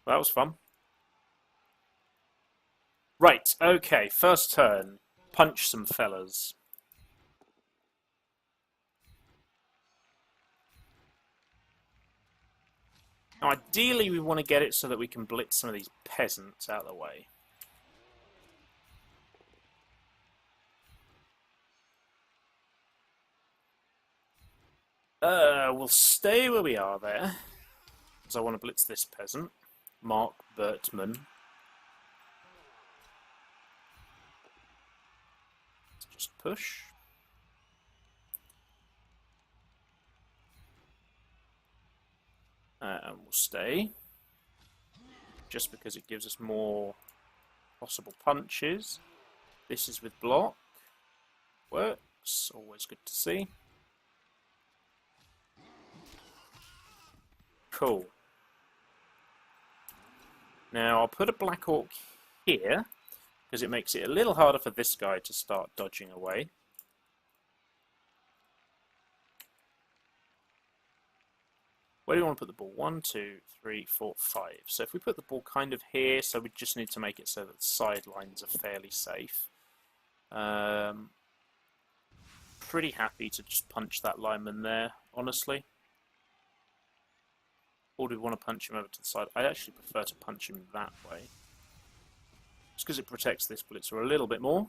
That was fun. Right, okay, first turn. Punch some fellas. Now, ideally, we want to get it so that we can blitz some of these peasants out of the way. We'll stay where we are there, because I want to blitz this peasant, Mark Bertman. Let's just push. And we'll stay, just because it gives us more possible punches. This is with block. Works, always good to see. Cool. Now I'll put a Black Orc here, because it makes it a little harder for this guy to start dodging away. Where do you want to put the ball? 1, 2, 3, 4, 5. So if we put the ball kind of here, so we just need to make it so that the sidelines are fairly safe. Pretty happy to just punch that lineman there, honestly. Or do we want to punch him over to the side? I actually prefer to punch him that way. Just because it protects this blitzer a little bit more.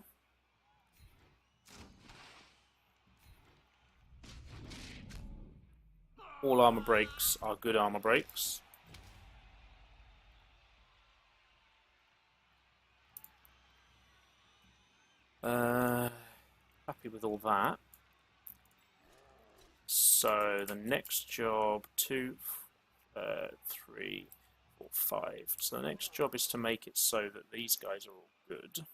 All armor breaks are good armor breaks. Happy with all that. So the next job, 2, 3, 4, 5. So the next job is to make it so that these guys are all good.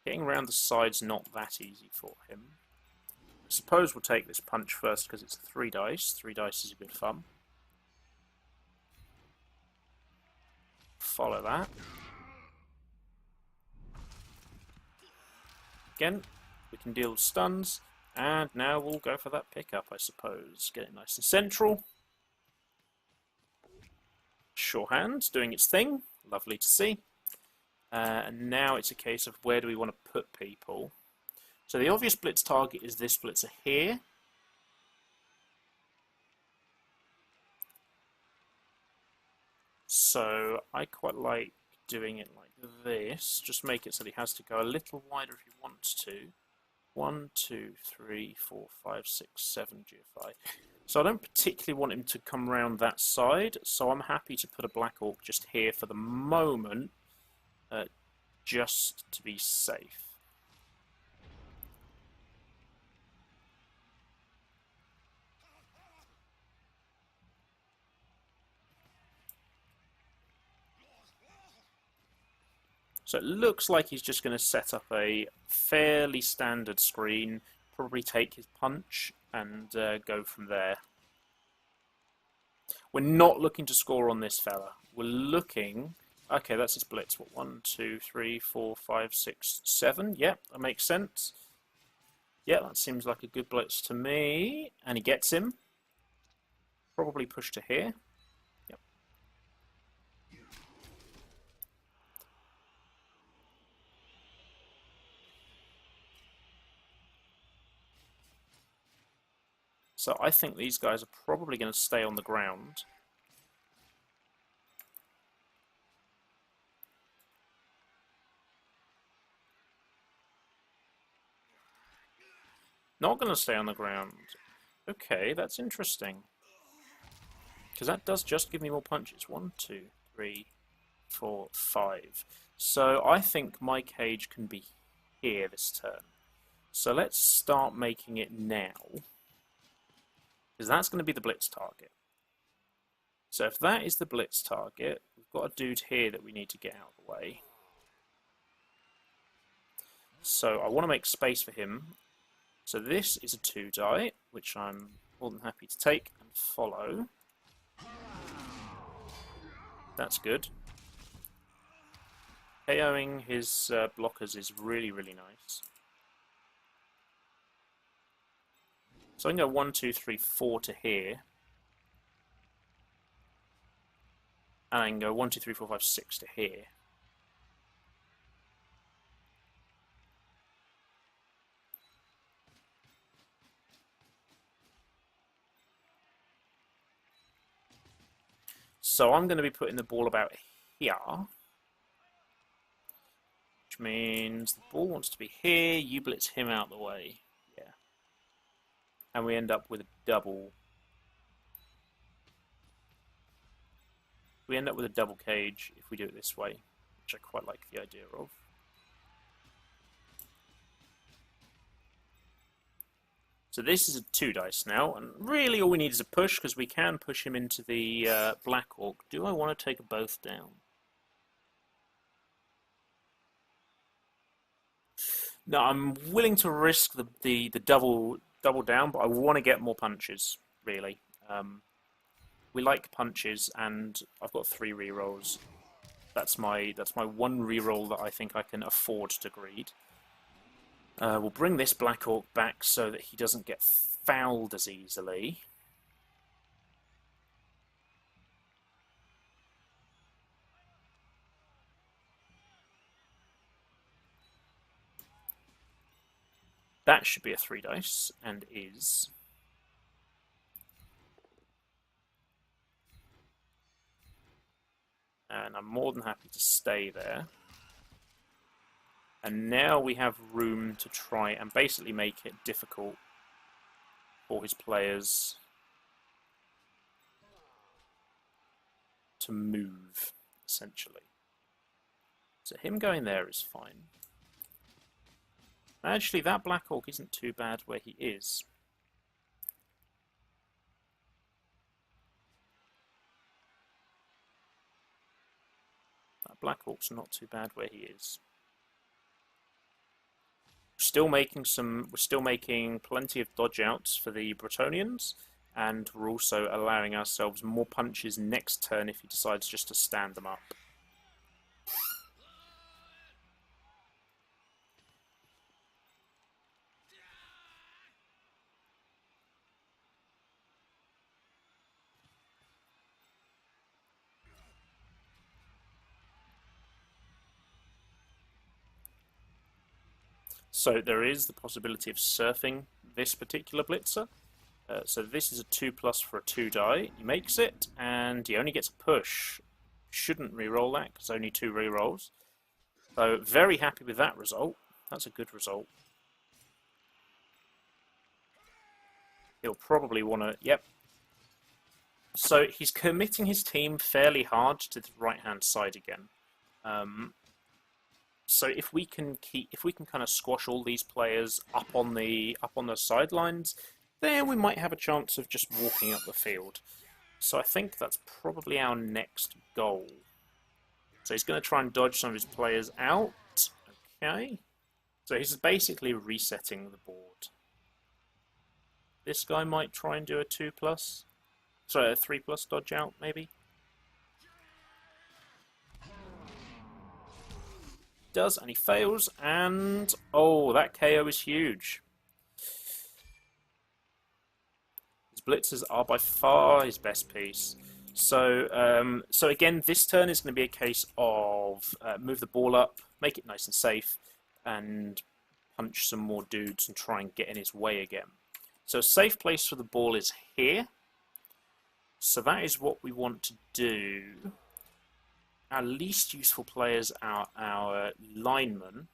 Getting around the side's not that easy for him. I suppose we'll take this punch first because it's 3 dice. 3 dice is a good fun. Follow that. Again, we can deal with stuns, and now we'll go for that pickup, I suppose. Get it nice and central. Sure hand, doing its thing. Lovely to see. And now it's a case of where do we want to put people. So the obvious blitz target is this blitzer here. So I quite like doing it like this. Just make it so that he has to go a little wider if he wants to. 1, 2, 3, 4, 5, 6, 7 GFI. So I don't particularly want him to come round that side, so I'm happy to put a Black Orc just here for the moment, just to be safe. So it looks like he's just going to set up a fairly standard screen, probably take his punch, and go from there. We're not looking to score on this fella. We're looking... Okay, that's his blitz. What, 1, 2, 3, 4, 5, 6, 7? Yep, that makes sense. Yeah, that seems like a good blitz to me. And he gets him. Probably push to here. Yep. So I think these guys are probably going to stay on the ground. Not going to stay on the ground. Okay, that's interesting. Because that does just give me more punches. 1, 2, 3, 4, 5. So I think my cage can be here this turn. So let's start making it now. Because that's going to be the blitz target. So if that is the blitz target, we've got a dude here that we need to get out of the way. So I want to make space for him. So this is a 2 die, which I'm more than happy to take and follow. That's good. KOing his blockers is really, really nice. So I can go 1, 2, 3, 4 to here. And I can go 1, 2, 3, 4, 5, 6 to here. So I'm going to be putting the ball about here. Which means the ball wants to be here, you blitz him out the way. Yeah. And we end up with a double. We end up with a double cage if we do it this way, which I quite like the idea of. So this is a 2 dice now, and really all we need is a push, because we can push him into the Black Orc. Do I want to take both down? No, I'm willing to risk the double down, but I want to get more punches, really. We like punches, and I've got 3 rerolls. That's my 1 reroll that I think I can afford to greed. We'll bring this Black Orc back so that he doesn't get fouled as easily. That should be a 3 dice, and is. And I'm more than happy to stay there. And now we have room to try and basically make it difficult for his players to move, essentially. So him going there is fine. Actually, that Black Orc isn't too bad where he is. That Black Orc's not too bad where he is. We're still making plenty of dodge outs for the Bretonnians, and we're also allowing ourselves more punches next turn if he decides just to stand them up. So there is the possibility of surfing this particular blitzer. So this is a 2+ for a 2 die. He makes it, and he only gets a push. Shouldn't re-roll that, because only 2 re-rolls. So very happy with that result. That's a good result. He'll probably want to... Yep. So he's committing his team fairly hard to the right-hand side again. So if we can kind of squash all these players up on the sidelines, then we might have a chance of just walking up the field. So I think that's probably our next goal. So he's going to try and dodge some of his players out. Okay. So he's basically resetting the board. This guy might try and do a 2+. Sorry, a 3+ dodge out, maybe. Does, and he fails, and oh, that KO is huge. His blitzers are by far his best piece. So, so again, this turn is going to be a case of move the ball up, make it nice and safe, and punch some more dudes and try and get in his way again. So a safe place for the ball is here. So that is what we want to do. Our least useful players are our linemen,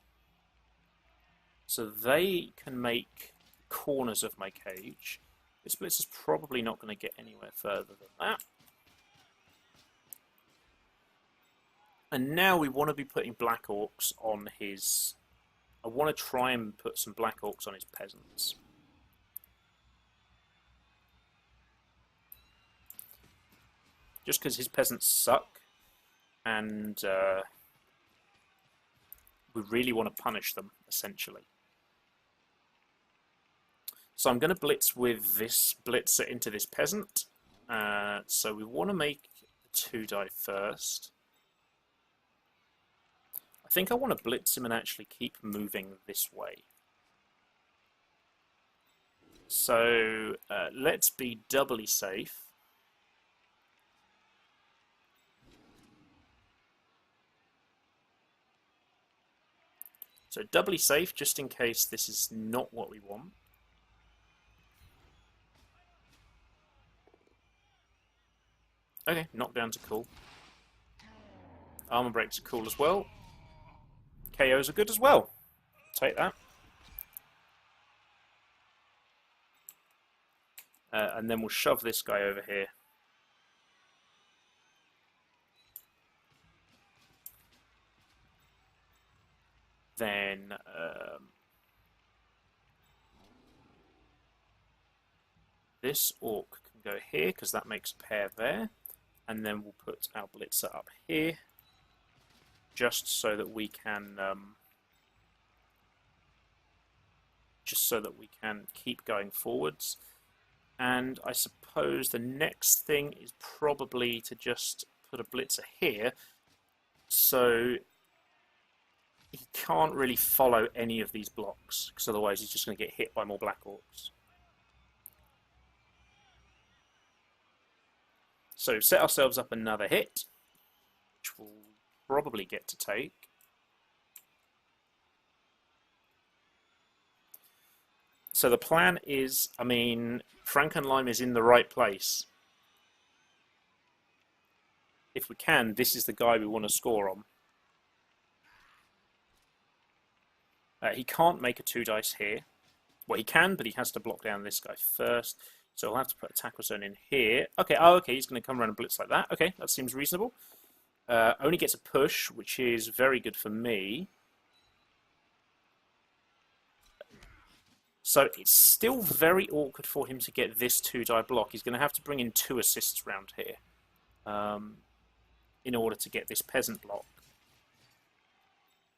so they can make corners of my cage. This blitz is probably not going to get anywhere further than that. And now we want to be putting Black Orcs on his... I want to try and put some Black Orcs on his peasants. Just because his peasants suck. And we really want to punish them, essentially. So I'm going to blitz with this blitzer into this peasant. So we want to make the 2 die first. I think I want to blitz him and actually keep moving this way. So let's be doubly safe. So doubly safe, just in case this is not what we want. Okay, knockdown to cool. Armor breaks are cool as well. KOs are good as well. Take that. And then we'll shove this guy over here. Then this orc can go here because that makes a pair there. And then we'll put our blitzer up here, just so that we can keep going forwards. And I suppose the next thing is probably to just put a blitzer here, so he can't really follow any of these blocks, because otherwise he's just going to get hit by more black orcs. So set ourselves up another hit, which we'll probably get to take. So the plan is, I mean, Frankenheim is in the right place. If we can, this is the guy we want to score on. He can't make a 2 dice here. Well, he can, but he has to block down this guy first. So I'll have to put a tackle zone in here. Okay, okay, he's going to come around and blitz like that. Okay, that seems reasonable. Only gets a push, which is very good for me. So it's still very awkward for him to get this 2-die block. He's going to have to bring in 2 assists round here in order to get this peasant block.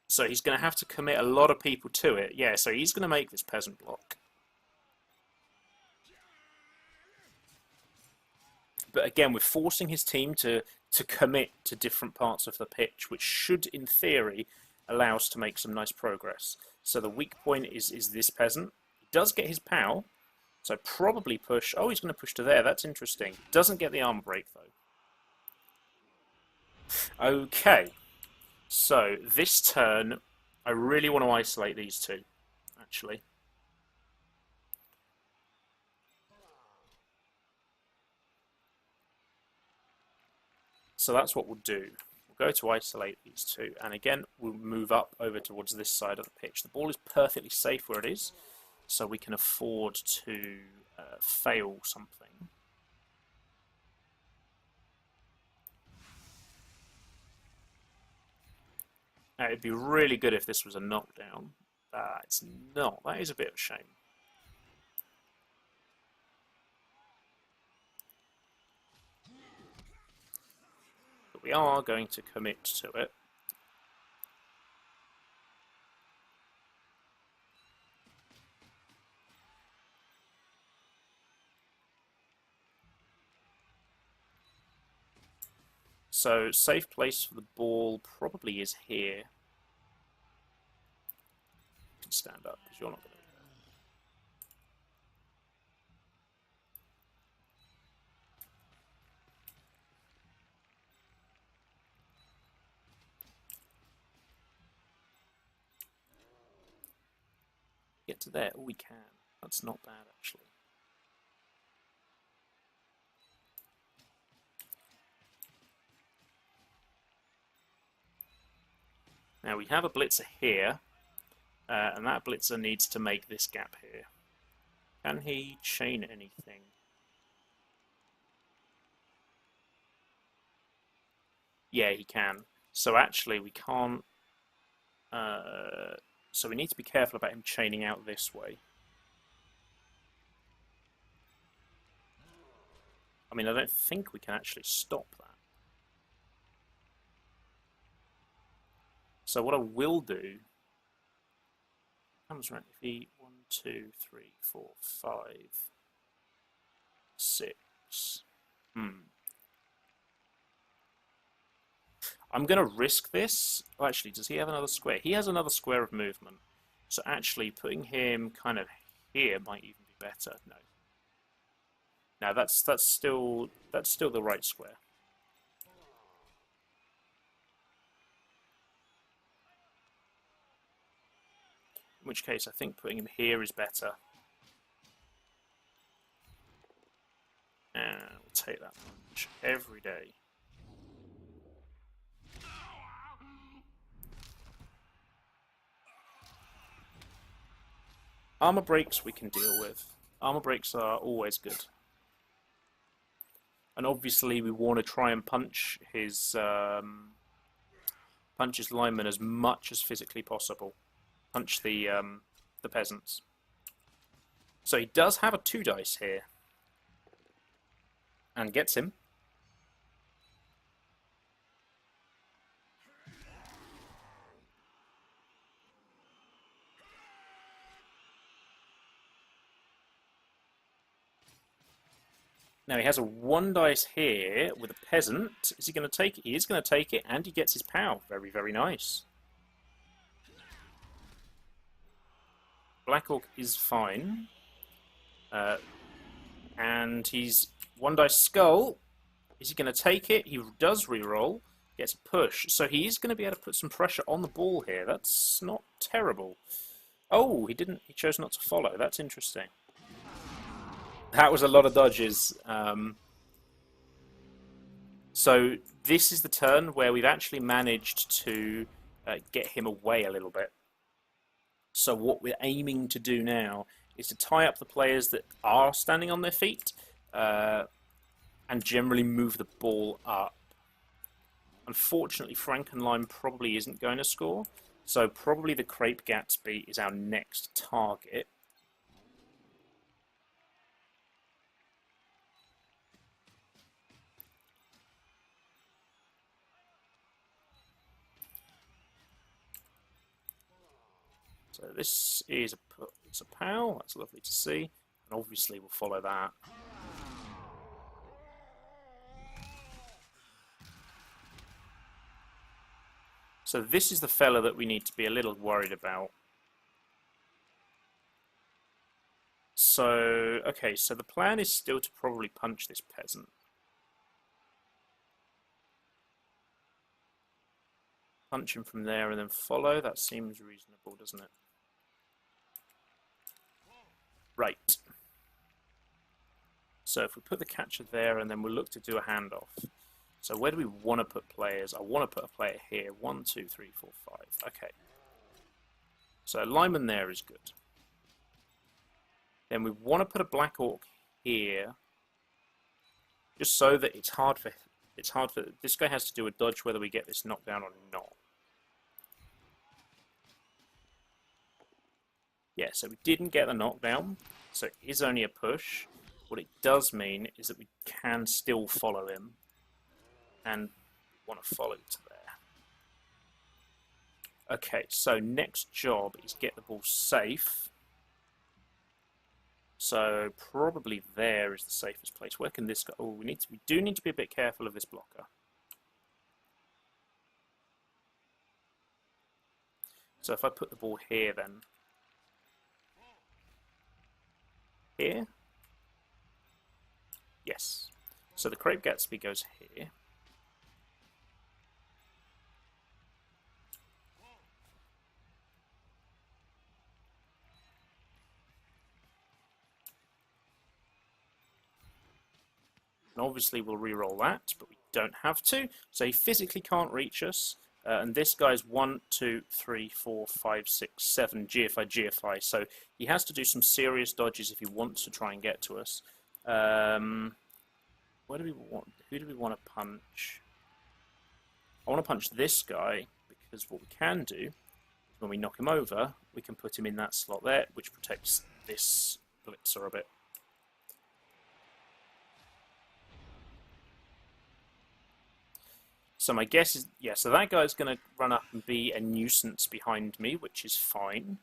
So he's going to have to commit a lot of people to it. Yeah, so he's going to make this peasant block. But again, we're forcing his team to commit to different parts of the pitch, which should, in theory, allow us to make some nice progress. So the weak point is this peasant. He does get his POW, so probably push. Oh, he's going to push to there. That's interesting. Doesn't get the armor break, though. Okay. So this turn, I really want to isolate these two, actually. So that's what we'll do. We'll go to isolate these two, and again, we'll move up over towards this side of the pitch. The ball is perfectly safe where it is, so we can afford to fail something. Now, it'd be really good if this was a knockdown. It's not. That is a bit of a shame. But we are going to commit to it. So, safe place for the ball probably is here. You can stand up, because you're not going to be there. Get to there. Oh, we can. That's not bad, actually. Now we have a blitzer here, and that blitzer needs to make this gap here. Can he chain anything? Yeah, he can. So actually we can't... so we need to be careful about him chaining out this way. I mean, I don't think we can actually stop that. So what I will do comes around if he 1, 2, 3, 4, 5, 6. I'm going to risk this. Oh, actually, does he have another square? He has another square of movement. So actually, putting him kind of here might even be better. No. No, that's still the right square. In which case, I think putting him here is better. And we'll take that punch every day. Armor breaks we can deal with. Armor breaks are always good. And obviously we want to try and punch his linemen as much as physically possible. Punch the peasants. So he does have a 2 dice here. And gets him. Now he has a 1 dice here with a peasant. Is he going to take it? He is going to take it, and he gets his POW. Very, very nice. Black Orc is fine. And he's 1 dice skull. Is he going to take it? He does reroll. Gets a push. So he is going to be able to put some pressure on the ball here. That's not terrible. Oh, he didn't. He chose not to follow. That's interesting. That was a lot of dodges. So this is the turn where we've actually managed to get him away a little bit. So what we're aiming to do now is to tie up the players that are standing on their feet and generally move the ball up. Unfortunately, Frankenline probably isn't going to score, so probably the Crepe Gatsby is our next target. So this is it's a POW, that's lovely to see, and obviously we'll follow that. So this is the fella that we need to be a little worried about. So, okay, so the plan is still to probably punch this peasant. Punch him from there and then follow, that seems reasonable, doesn't it? Right. So if we put the catcher there and then we'll look to do a handoff. So where do we want to put players? I want to put a player here. 1, 2, 3, 4, 5. Okay. So lineman there is good. Then we want to put a Black Orc here, just so that it's hard for this guy has to do a dodge whether we get this knockdown or not. Yeah, so we didn't get the knockdown, so it is only a push. What it does mean is that we can still follow him, and want to follow to there. Okay, so next job is get the ball safe. So probably there is the safest place. Where can this go? Oh, we do need to be a bit careful of this blocker. So if I put the ball here, then here. Yes. So the Crepe Gatsby goes here. And obviously we'll re-roll that, but we don't have to. So he physically can't reach us. And this guy's 1, 2, 3, 4, 5, 6, 7 GFI, GFI. So he has to do some serious dodges if he wants to try and get to us. Where do we want? Who do we want to punch? I want to punch this guy because what we can do is when we knock him over, we can put him in that slot there, which protects this blitzer a bit. So my guess is, yeah, so that guy's going to run up and be a nuisance behind me, which is fine.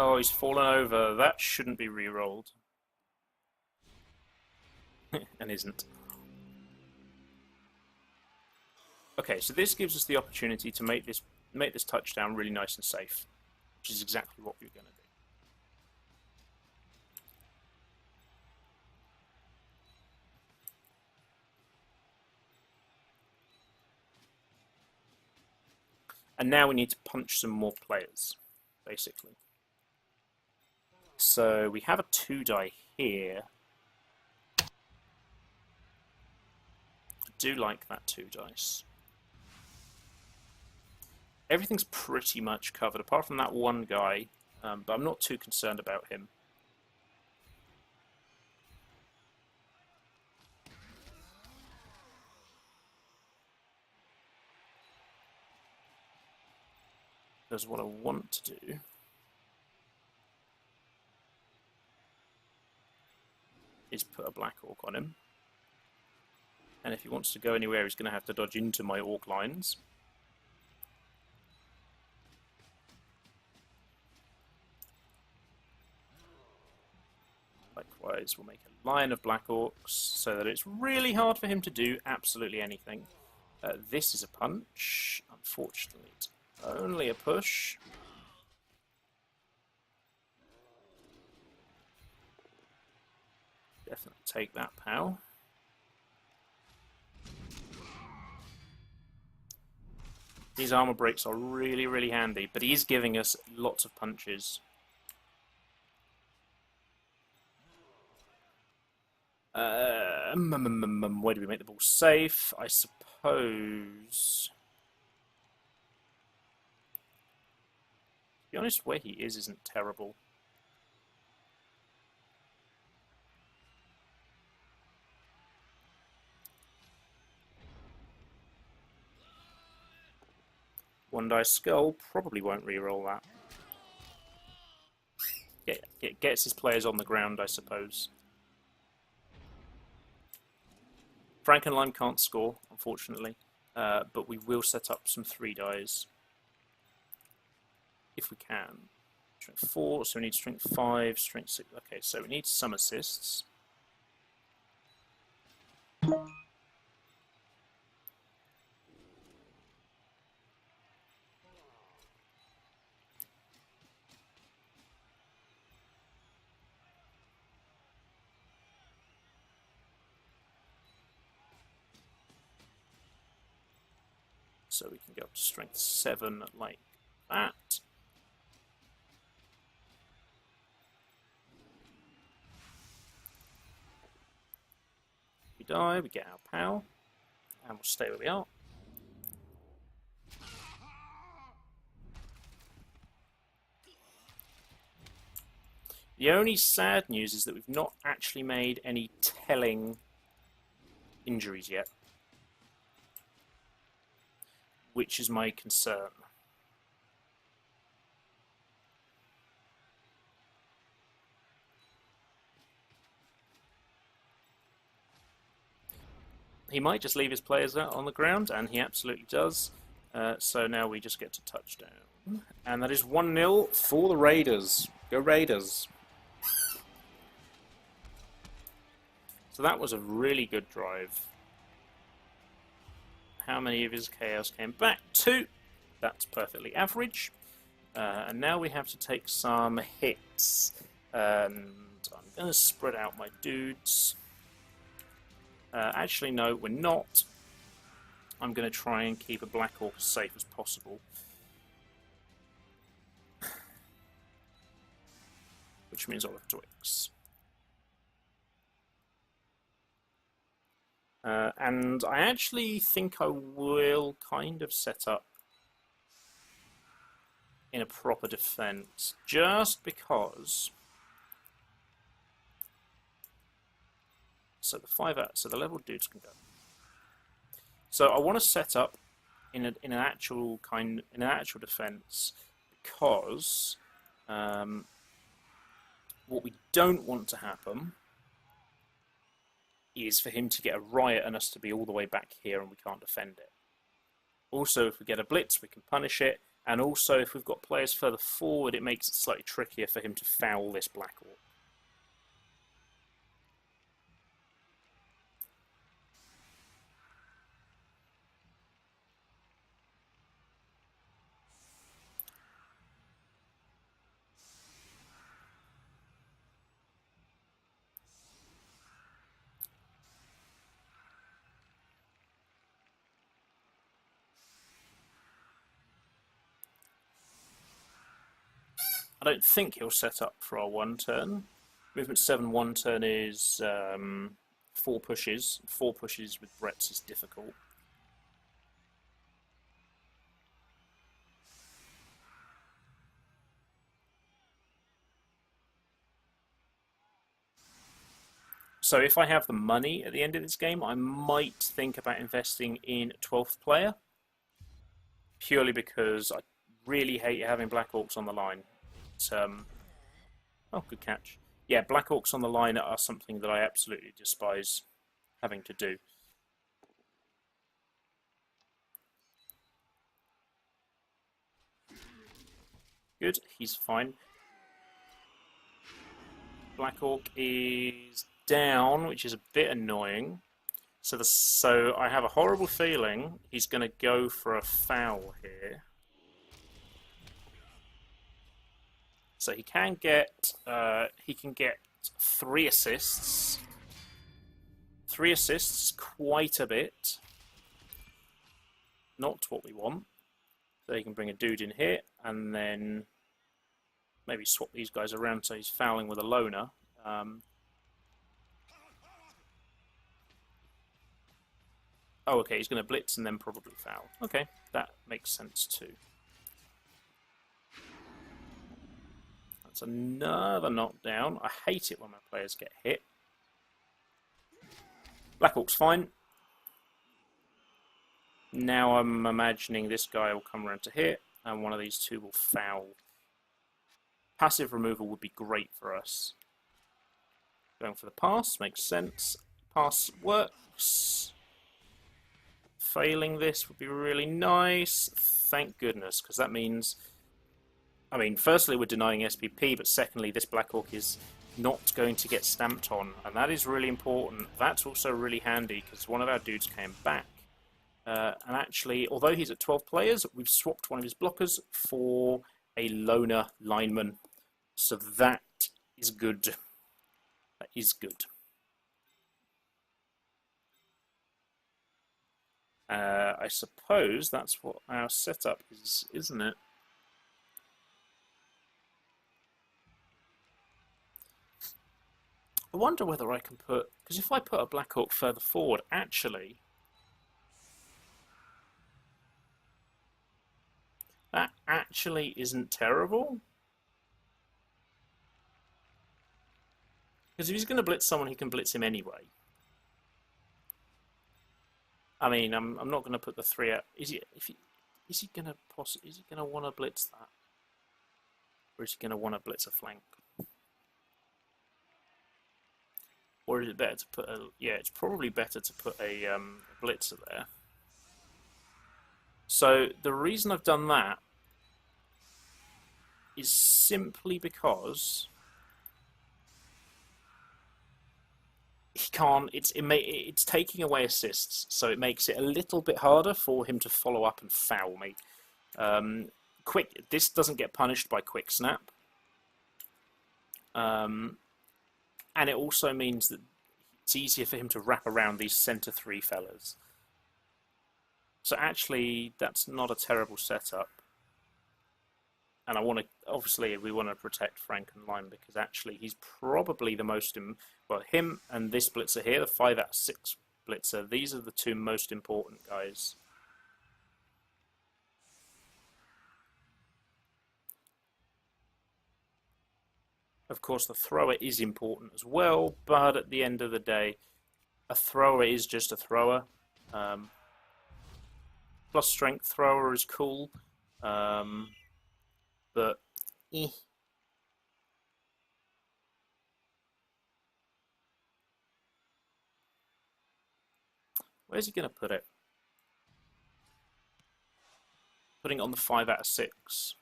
Oh, he's fallen over. That shouldn't be re-rolled. And isn't. Okay, so this gives us the opportunity to make this touchdown really nice and safe, which is exactly what we were going to do. And now we need to punch some more players, basically. So we have a 2-die here. I do like that 2 dice. Everything's pretty much covered, apart from that one guy, but I'm not too concerned about him. Because what I want to do is put a black orc on him. And if he wants to go anywhere, he's going to have to dodge into my orc lines. Likewise, we'll make a line of black orcs so that it's really hard for him to do absolutely anything. This is a punch. Unfortunately, it's only a push. Definitely take that, pal. These armor breaks are really, really handy, but he is giving us lots of punches. Where do we make the ball safe? I suppose. To be honest, where he is isn't terrible. One dice skull probably won't re-roll that. It gets his players on the ground, I suppose. Frankenlime can't score, unfortunately, but we will set up some 3 dies if we can. Strength 4, so we need strength 5, strength 6. Okay, so we need some assists. So we can go up to strength 7 like that. We die, we get our POW, and we'll stay where we are. The only sad news is that we've not actually made any telling injuries yet, which is my concern. He might just leave his players out on the ground, and he absolutely does. So now we just get to touchdown. And that is 1-0 for the Raiders. Go Raiders. So that was a really good drive. How many of his chaos came back? 2. That's perfectly average. And now we have to take some hits. And I'm going to spread out my dudes. Actually, no, we're not. I'm going to try and keep a Black Orc as safe as possible. Which means I'll have Twix. And I actually think I will kind of set up in a proper defense, just because. So the level dudes can go. So I want to set up in an actual defense, because what we don't want to happen is for him to get a riot and us to be all the way back here and we can't defend it. Also, if we get a blitz, we can punish it, And also, if we've got players further forward, it makes it slightly trickier for him to foul this Black Orc. I don't think he'll set up for our 1 turn. Movement 7 1 turn is 4 pushes. 4 pushes with Brets is difficult. So if I have the money at the end of this game, I might think about investing in 12th player, purely because I really hate having Black Orcs on the line. Oh, good catch. Yeah, Black Orcs on the line are something that I absolutely despise having to do. Good, he's fine. Black Orc is down, which is a bit annoying. So I have a horrible feeling he's going to go for a foul here. So he can get 3 assists. 3 assists, quite a bit. Not what we want. So he can bring a dude in here and then maybe swap these guys around so he's fouling with a loner. Oh, okay, he's going to blitz and then probably foul. Okay, that makes sense too. That's another knockdown. I hate it when my players get hit. Black Orc's fine. Now I'm imagining this guy will come around to hit and one of these two will foul. Passive removal would be great for us. Going for the pass makes sense. Pass works. Failing this would be really nice. Thank goodness, because that means... I mean, firstly, we're denying SPP, but secondly, this Black Orc is not going to get stamped on, and that is really important. That's also really handy, because one of our dudes came back. And actually, although he's at 12 players, we've swapped one of his blockers for a loner lineman. So that is good. That is good. I suppose that's what our setup is, isn't it? I wonder whether I can put... Because if I put a Black Orc further forward, actually... That actually isn't terrible. Because if he's going to blitz someone, he can blitz him anyway. I mean, I'm not going to put the 3 out. Is he going to want to blitz that, or is he going to want to blitz a flank? Or is it better to put a... Yeah, it's probably better to put a blitzer there. So the reason I've done that is simply because he can't... It's taking away assists, so it makes it a little bit harder for him to follow up and foul me. This doesn't get punished by quick snap. And it also means that it's easier for him to wrap around these centre 3 fellas. So actually, that's not a terrible setup. And obviously, we want to protect Frank and Lime because actually he's probably the most... Well, him and this blitzer here, the 5 out of 6 blitzer, these are the 2 most important guys. Of course, the thrower is important as well, but at the end of the day, a thrower is just a thrower. Plus strength thrower is cool, but eh. Where's he going to put it? putting it on the 5 out of 6.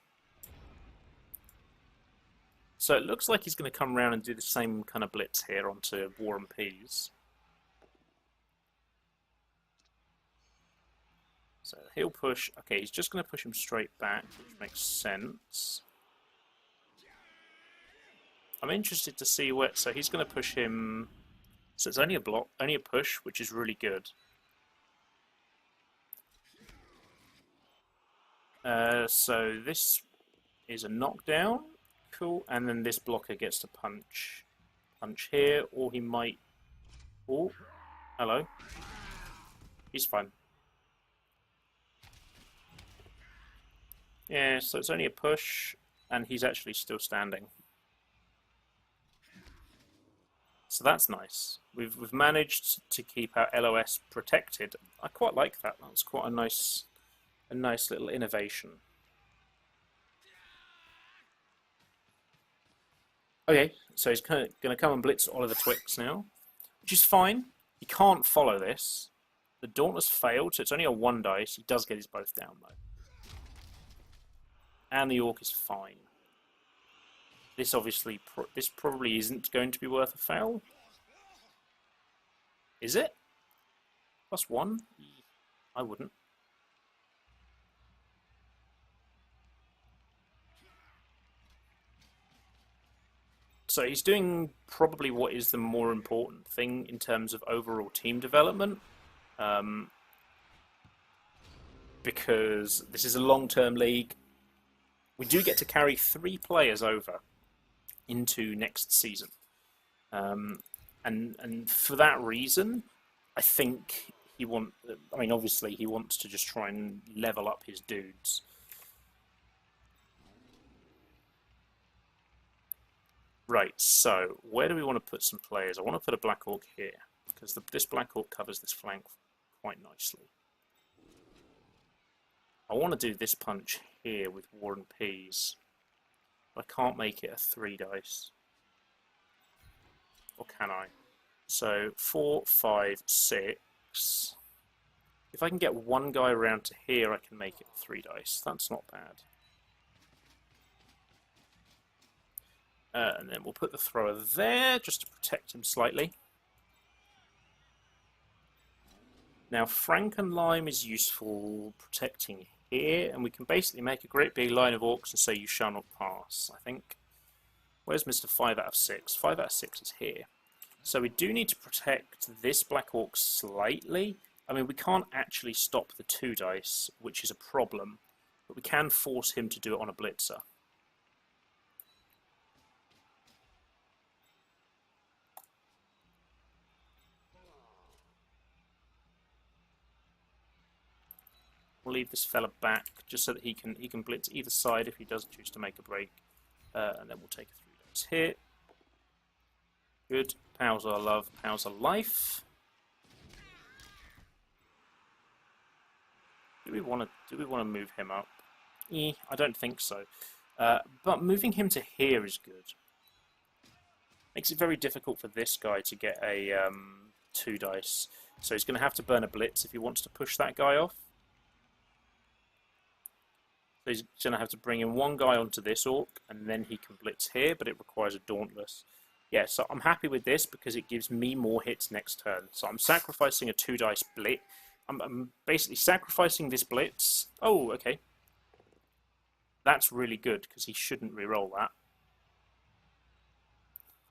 So it looks like he's going to come around and do the same kind of blitz here onto War and Peas. So he'll push. Okay, he's just going to push him straight back, which makes sense. I'm interested to see where. So he's going to push him. So it's only a block, only a push, which is really good. So this is a knockdown. Cool. And then this blocker gets to punch here, or he might. Oh, hello. He's fine. Yeah, so it's only a push, and he's actually still standing. So that's nice. We've managed to keep our LOS protected. I quite like that. That's quite a nice little innovation. Okay, so he's going to come and blitz Oliver Twix now, which is fine. He can't follow this. The Dauntless failed, so it's only a 1 dice. He does get his both down though. And the Orc is fine. This obviously, this probably isn't going to be worth a fail. Is it? +1? I wouldn't. So he's doing probably what is the more important thing in terms of overall team development. Because this is a long-term league. We do get to carry 3 players over into next season. And for that reason, I think obviously he wants to just try and level up his dudes. Right, so where do we want to put some players? I want to put a Black Orc here, because this Black Orc covers this flank quite nicely. I want to do this punch here with War and Peas. I can't make it a 3 dice. Or can I? So 4, 5, 6. If I can get one guy around to here, I can make it 3 dice. That's not bad. And then we'll put the thrower there, just to protect him slightly. Now, Frank and Lime is useful protecting here, and we can basically make a great big line of orcs and say, you shall not pass, I think. Where's Mr. 5 out of 6? 5 out of 6 is here. So we do need to protect this Black Orc slightly. I mean, we can't actually stop the 2 dice, which is a problem, but we can force him to do it on a blitzer. We'll leave this fella back just so that he can blitz either side if he does choose to make a break, and then we'll take a 3 dice hit. Good. Pals are love, pals are life. Do we want to move him up? I don't think so. But moving him to here is good. Makes it very difficult for this guy to get a 2 dice. So he's going to have to burn a blitz if he wants to push that guy off. So he's going to have to bring in 1 guy onto this orc, and then he can blitz here, but it requires a Dauntless. Yeah, so I'm happy with this because it gives me more hits next turn. So I'm sacrificing a 2 dice blitz. I'm basically sacrificing this blitz. Oh, okay. That's really good because he shouldn't reroll that.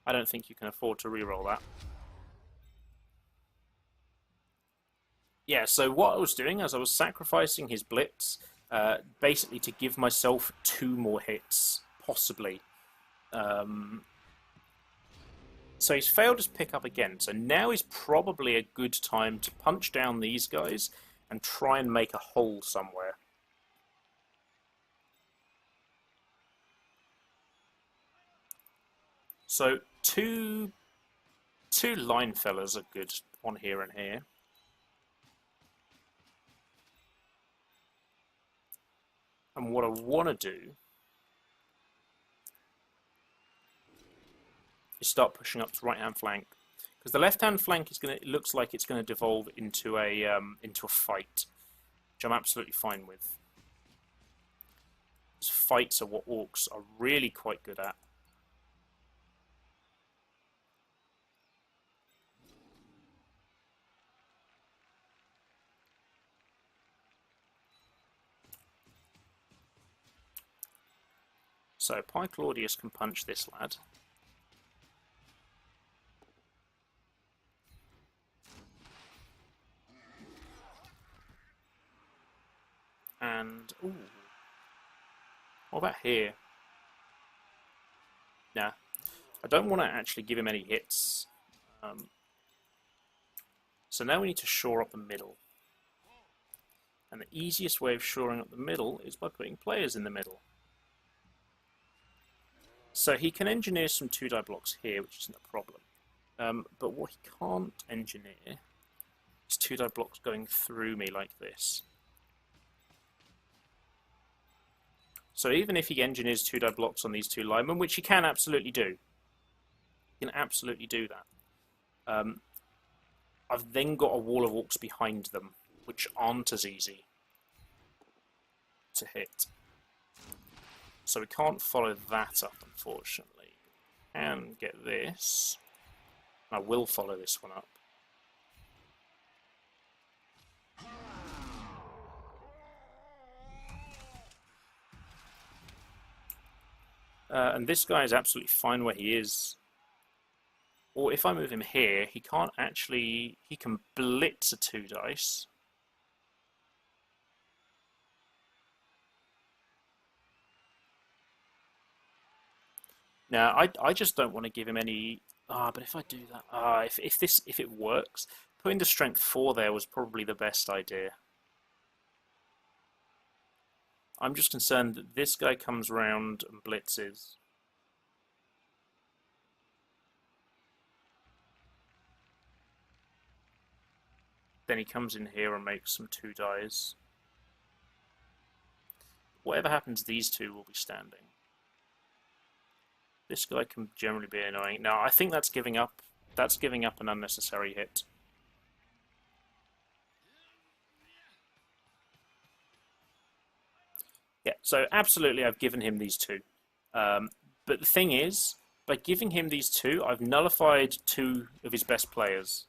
I don't think you can afford to reroll that. Yeah, so what I was doing is I was sacrificing his blitz basically to give myself 2 more hits, possibly. So he's failed his pickup again, so now is probably a good time to punch down these guys and try and make a hole somewhere. So two line fellas are good on here and here. And what I want to do is start pushing up to right-hand flank, because the left-hand flank is it looks like it's going to devolve into a fight, which I'm absolutely fine with. Fights are what orcs are really quite good at. So Pike Claudius can punch this lad. And, ooh. What about here? Nah. I don't want to actually give him any hits. So now we need to shore up the middle. And the easiest way of shoring up the middle is by putting players in the middle. So he can engineer some 2-die blocks here, which isn't a problem. But what he can't engineer is 2-die blocks going through me like this. So even if he engineers 2-die blocks on these two linemen, which he can absolutely do, he can absolutely do that. I've then got a wall of orcs behind them, which aren't as easy to hit. So we can't follow that up, unfortunately. And get this. I will follow this one up. And this guy is absolutely fine where he is. Or if I move him here, he can't actually... He can blitz a 2-dice. Now, I just don't want to give him any... but if I do that... if it works, putting the strength 4 there was probably the best idea. I'm just concerned that this guy comes round and blitzes. Then he comes in here and makes some 2-dies. Whatever happens, these two will be standing. This guy can generally be annoying. Now, I think that's giving up. That's giving up an unnecessary hit. Yeah, so absolutely I've given him these two. But the thing is, by giving him these two, I've nullified 2 of his best players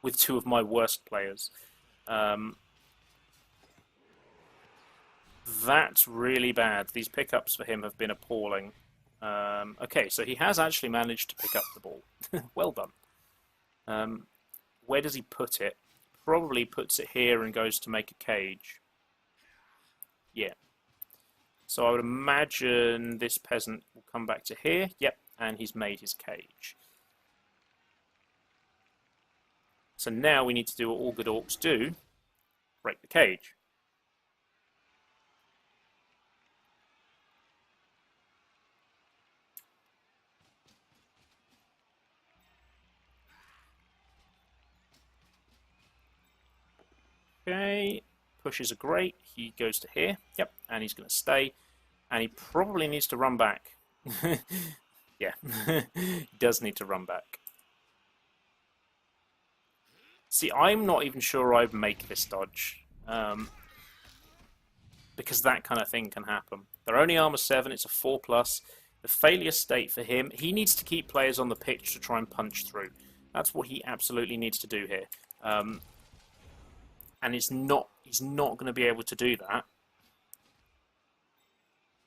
with 2 of my worst players. That's really bad. These pickups for him have been appalling. Okay, so he has actually managed to pick up the ball. Well done. Where does he put it? Probably puts it here and goes to make a cage. Yeah. So I would imagine this peasant will come back to here. Yep, and he's made his cage. So now we need to do what all good orcs do. Break the cage. Okay, pushes are great. He goes to here. Yep, and he's going to stay. And he probably needs to run back. Yeah, he does need to run back. See, I'm not even sure I'd make this dodge. Because that kind of thing can happen. They're only armor 7, it's a 4+. The failure state for him, he needs to keep players on the pitch to try and punch through. That's what he absolutely needs to do here. And he's not going to be able to do that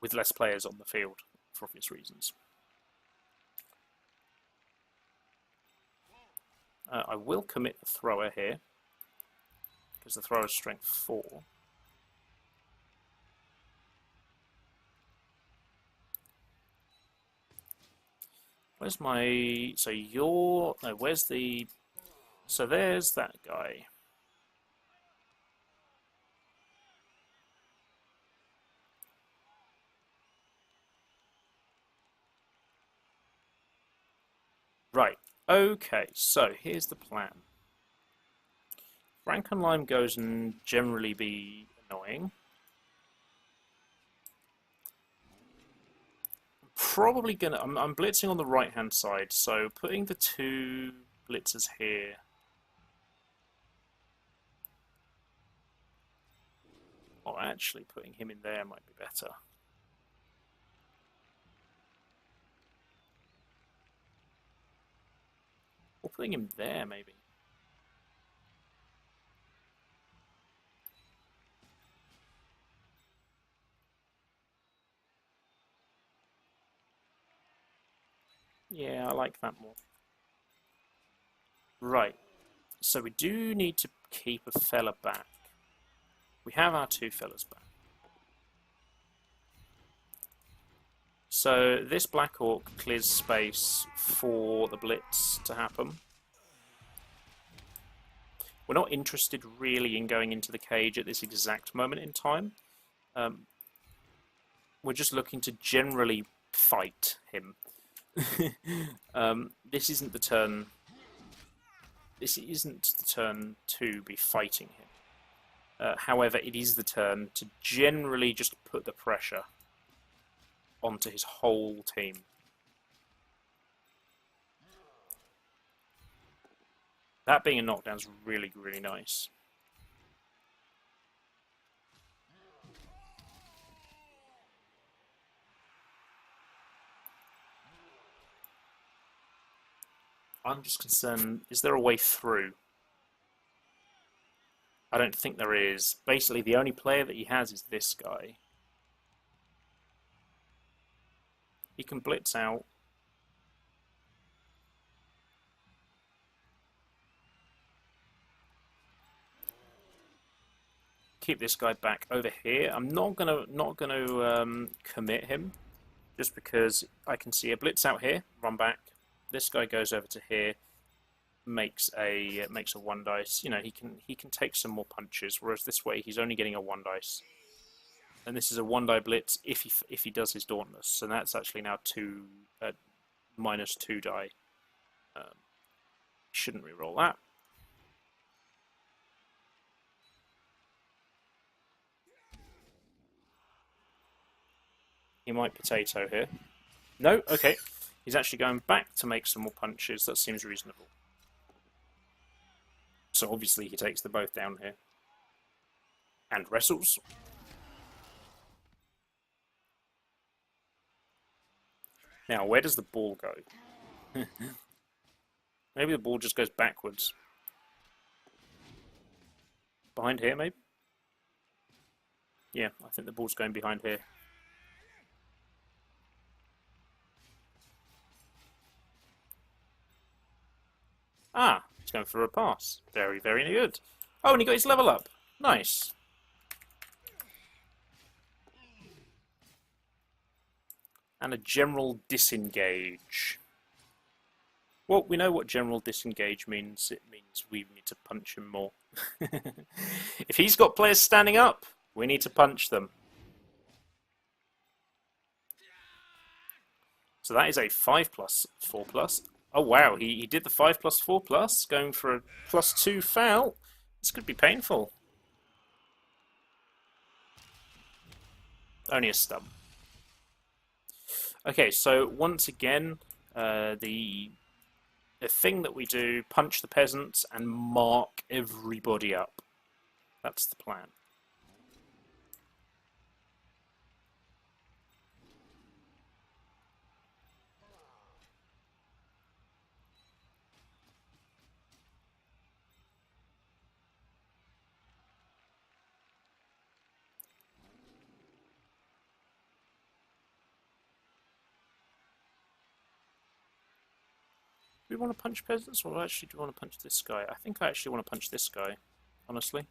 with less players on the field, for obvious reasons. I will commit the thrower here, because the thrower's strength 4. Where's my... So you're... No, where's the... So there's that guy. Right, okay, so here's the plan. Frankenlime goes and generally be annoying. Probably gonna... I'm blitzing on the right-hand side, so putting the 2 blitzers here... Or actually putting him in there might be better. Or putting him there, maybe. Yeah, I like that more. Right. So we do need to keep a fella back. We have our 2 fellas back. So this Black Orc clears space for the Blitz to happen. We're not interested really in going into the cage at this exact moment in time. We're just looking to generally fight him. This isn't the turn. This isn't the turn to be fighting him. However, it is the turn to generally just put the pressure onto his whole team. That being a knockdown is really, really nice. I'm just concerned, is there a way through? I don't think there is. Basically, the only player that he has is this guy. He can blitz out. Keep this guy back over here. I'm not gonna commit him, just because I can see a blitz out here. Run back. This guy goes over to here. Makes a 1 dice. You know, he can take some more punches. Whereas this way he's only getting a 1 dice. And this is a 1 die blitz if he does his Dauntless. So that's actually now minus 2 die. Shouldn't re-roll that. He might potato here. No? Okay. He's actually going back to make some more punches. That seems reasonable. So obviously he takes them both down here. And wrestles. Now, where does the ball go? Maybe the ball just goes backwards. Behind here, maybe? Yeah, I think the ball's going behind here. Ah, he's going for a pass. Very, very good. Oh, and he got his level up. Nice. And a general disengage. Well, we know what general disengage means. It means we need to punch him more. If he's got players standing up, we need to punch them. So that is a 5+, 4+. Oh wow, he did the 5+, 4+, going for a +2 foul. This could be painful. Only a stub. Okay, so once again, the thing that we do, punch the peasants and mark everybody up. That's the plan. Do we want to punch peasants, or actually do we want to punch this guy? I think I actually want to punch this guy, honestly.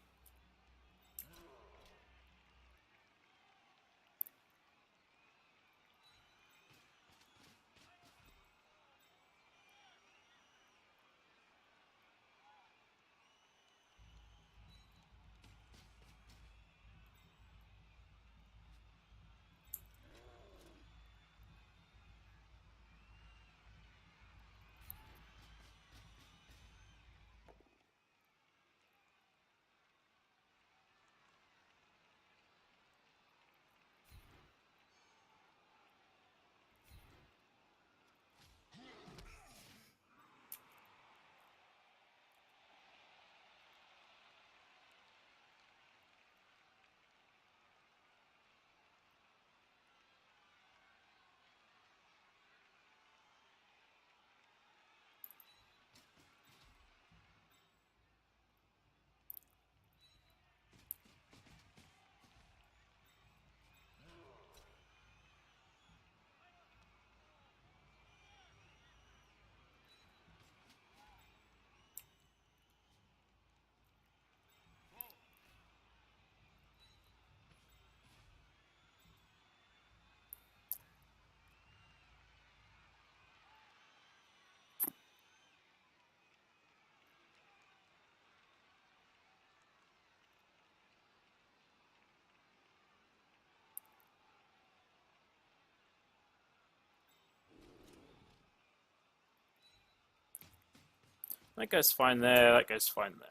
That goes fine there, that goes fine there.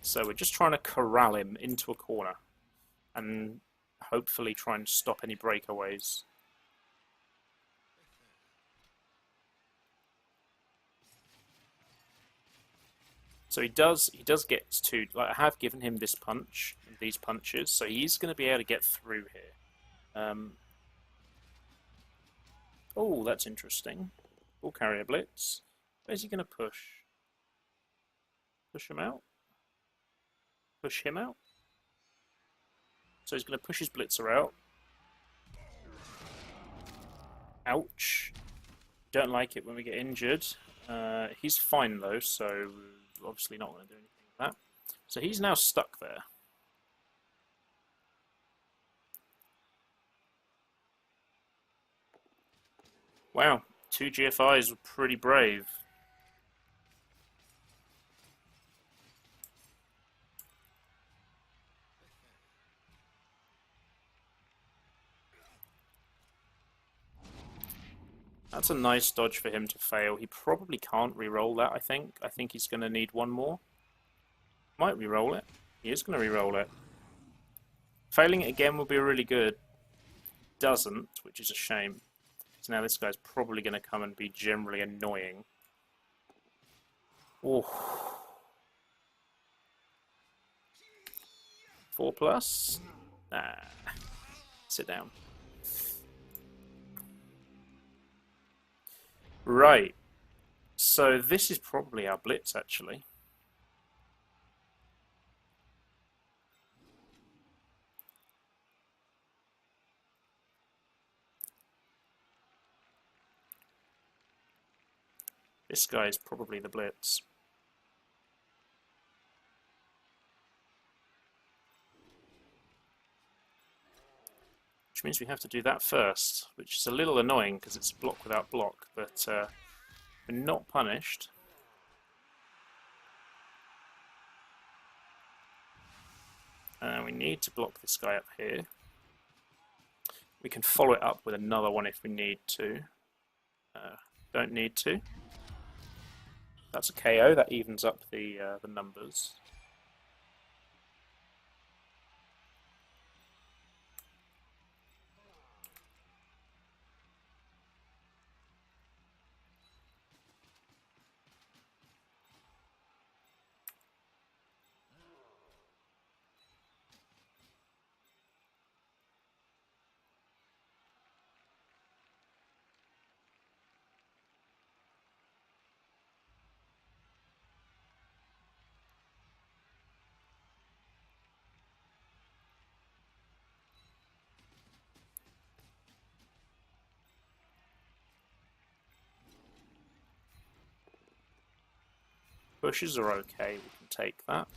So we're just trying to corral him into a corner and hopefully try and stop any breakaways. So he does get to, like, I have given him this punch, these punches, so he's going to be able to get through here. Oh, that's interesting. Ball carrier blitz. Where's he going to push? Push him out? Push him out? So he's going to push his blitzer out. Ouch. Don't like it when we get injured. He's fine though, so obviously not going to do anything with that. So he's now stuck there. Wow, 2 GFIs were pretty brave. That's a nice dodge for him to fail. He probably can't re-roll that, I think. I think he's going to need one more. Might re-roll it. He is going to re-roll it. Failing it again would be really good. Doesn't, which is a shame. So now this guy's probably going to come and be generally annoying. Oh. 4+? Nah. Sit down. Right. So this is probably our blitz, actually. This guy is probably the blitz. Which means we have to do that first, which is a little annoying because it's block without block, but we're not punished. We need to block this guy up here. We can follow it up with another one if we need to. Don't need to. That's a KO, that evens up the numbers. Pushes are okay, we can take that.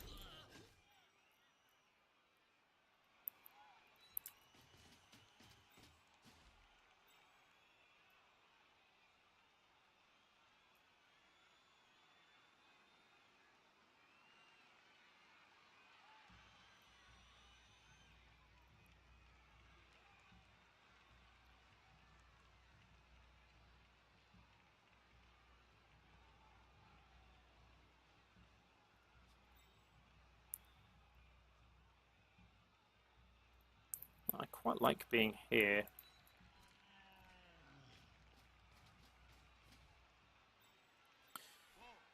I quite like being here.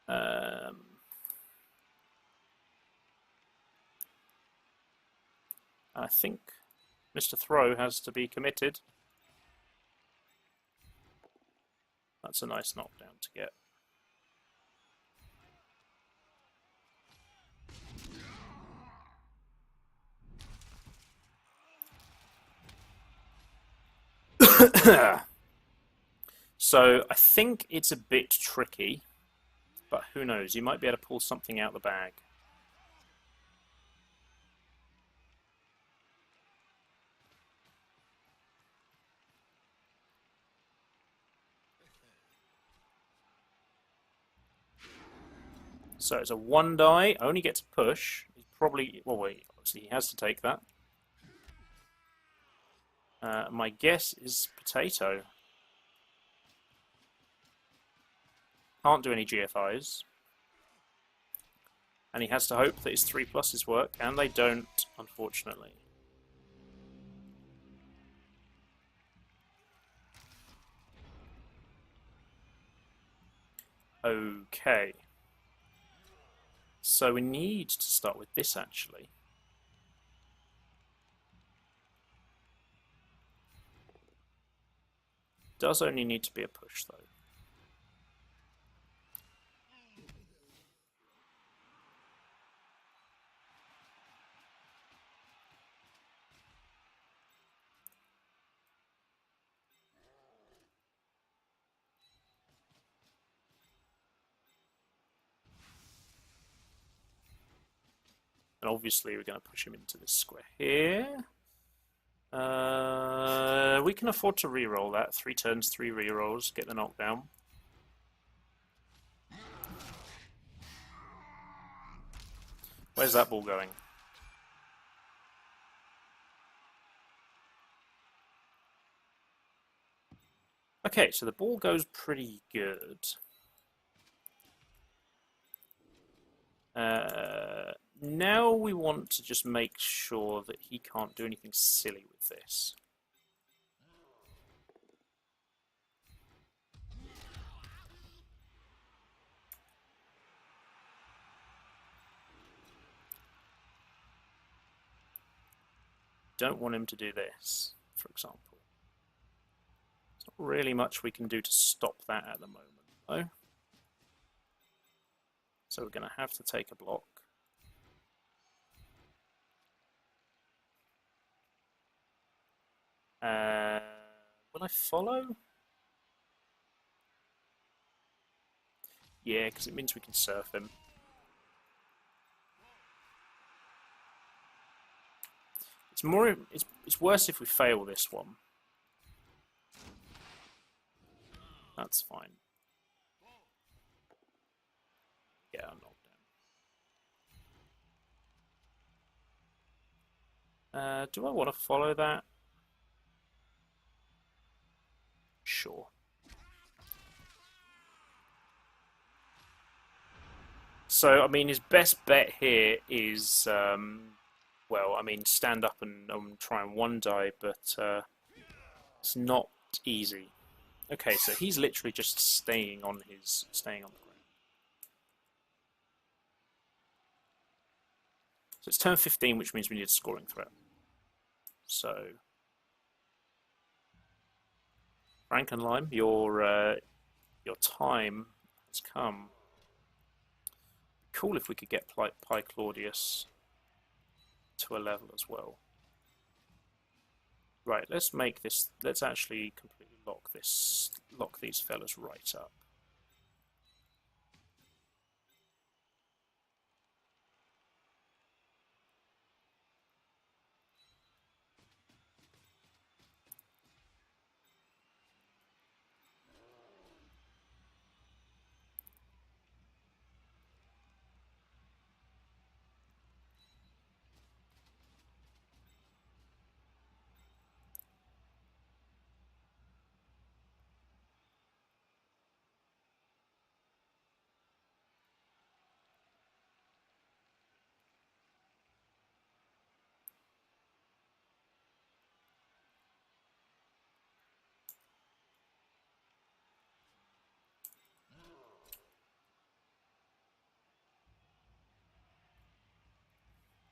I think Mr. Throw has to be committed. That's a nice knockdown to get. So I think it's a bit tricky, but who knows? You might be able to pull something out the bag. So it's a 1 die, only gets a push. He's probably, well wait, obviously he has to take that. My guess is potato. Can't do any GFIs. And he has to hope that his 3+s work, and they don't, unfortunately. Okay. So we need to start with this, actually. Does only need to be a push, though. And obviously we're going to push him into this square here. We can afford to re-roll that. 3 turns, 3 re-rolls, get the knockdown. Where's that ball going? Okay, so the ball goes pretty good. Now we want to just make sure that he can't do anything silly with this. Don't want him to do this, for example. There's not really much we can do to stop that at the moment, though. So we're going to have to take a block. Will I follow? Yeah, because it means we can surf him. It's worse if we fail this one. That's fine. Yeah, I'm knocked down. Do I want to follow that? Sure. So, I mean, his best bet here is, well, I mean, stand up and try and one die, but it's not easy. Okay, so he's literally just staying on the ground. So it's turn 15, which means we need a scoring threat. So, Frankenlime, your time has come. Cool if we could get Pi Claudius to a level as well. Right, let's make this. Let's actually completely lock these fellas right up.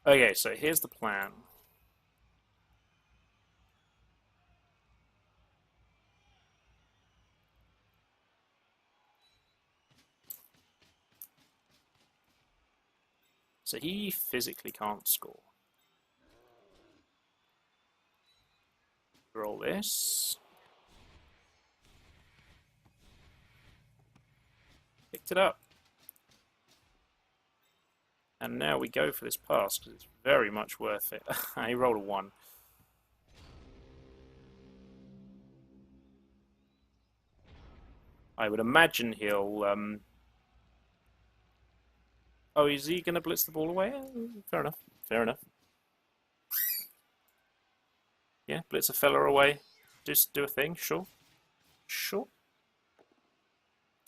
Okay, so here's the plan. So he physically can't score. Roll this. Picked it up. And now we go for this pass because it's very much worth it. He rolled a 1. I would imagine he'll... Oh, is he going to blitz the ball away? Fair enough. Fair enough. Yeah, blitz a fella away. Just do a thing, sure. Sure.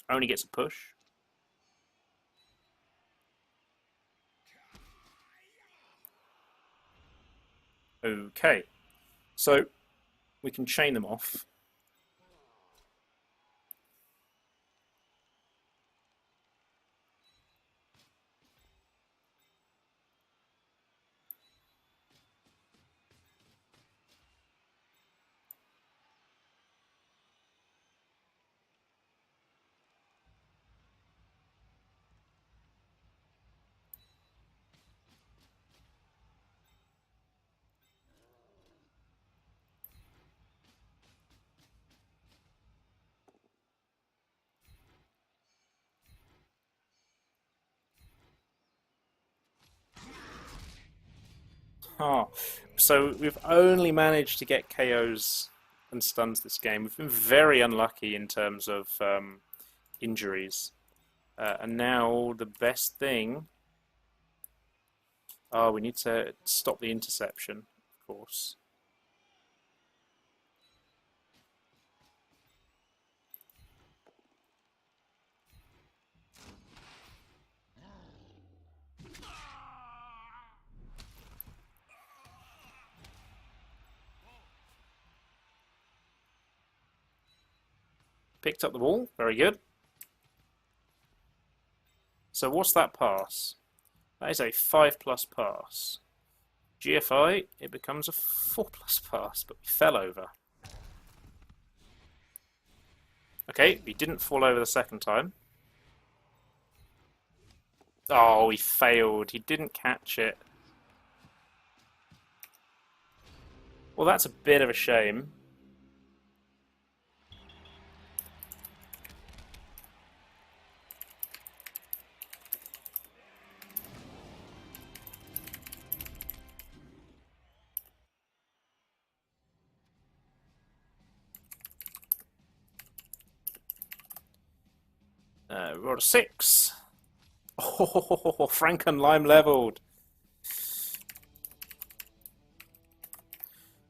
Only gets a push. Okay, so we can chain them off. Oh, so we've only managed to get KOs and stuns this game. We've been very unlucky in terms of injuries. And now the best thing... Oh, we need to stop the interception, of course. Picked up the ball. Very good. So what's that pass? That is a 5+ pass. GFI, it becomes a 4+ pass, but we fell over. Okay, we didn't fall over the second time. Oh, he failed. He didn't catch it. Well, that's a bit of a shame. Rolled a 6. Oh, Frankenlime leveled.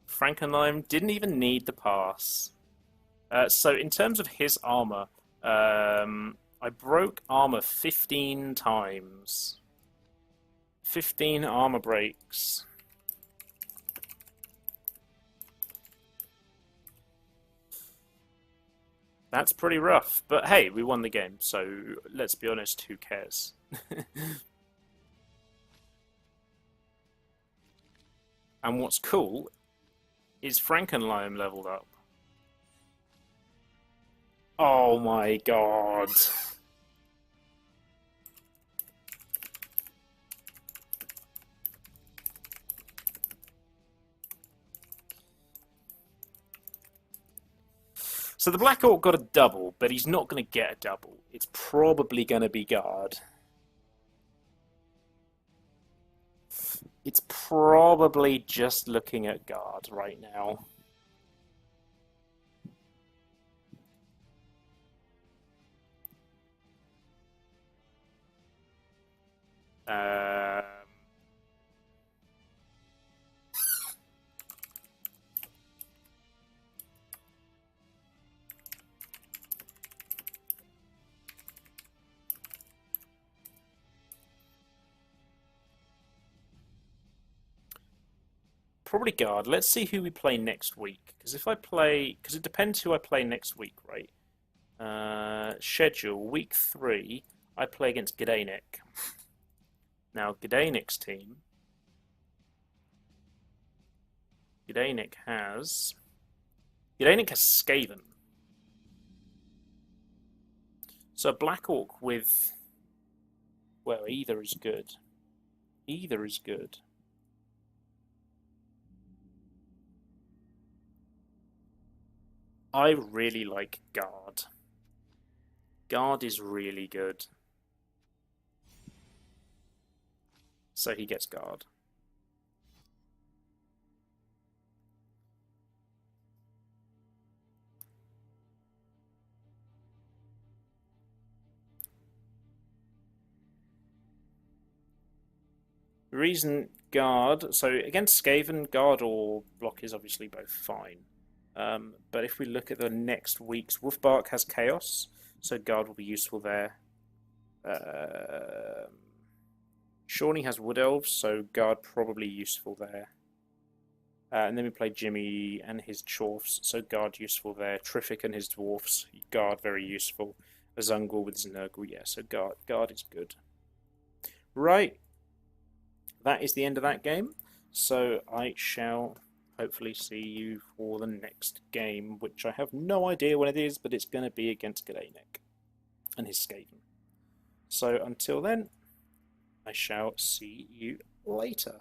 Frankenlime didn't even need the pass. So in terms of his armor, I broke armor 15 times. 15 armor breaks. That's pretty rough, but hey, we won the game, so let's be honest, who cares? And what's cool is Frankenlime leveled up. Oh my god. So the Black Orc got a double, but he's not going to get a double. It's probably going to be guard. It's probably just looking at guard right now. Probably guard. Let's see who we play next week. Because if I play... Because it depends who I play next week, right? Schedule, week 3, I play against Gdanik. Now, Gdanik's team... Gdanik has Skaven. So Black Orc with... Well, either is good. Either is good. I really like guard. Guard is really good. So he gets guard. The reason guard, so against Skaven, guard or block is obviously both fine. But if we look at the next week's, Wolfbark has Chaos, so guard will be useful there. Shawnee has Wood Elves, so guard probably useful there. And then we play Jimmy and his Chorfs, so guard useful there. Triffic and his Dwarfs, guard very useful. Azungul with his Nurgle, yeah, so guard is good. Right, that is the end of that game. So I shall hopefully see you for the next game, which I have no idea when it is, but it's going to be against Gdanek and his Skaven. So until then, I shall see you later.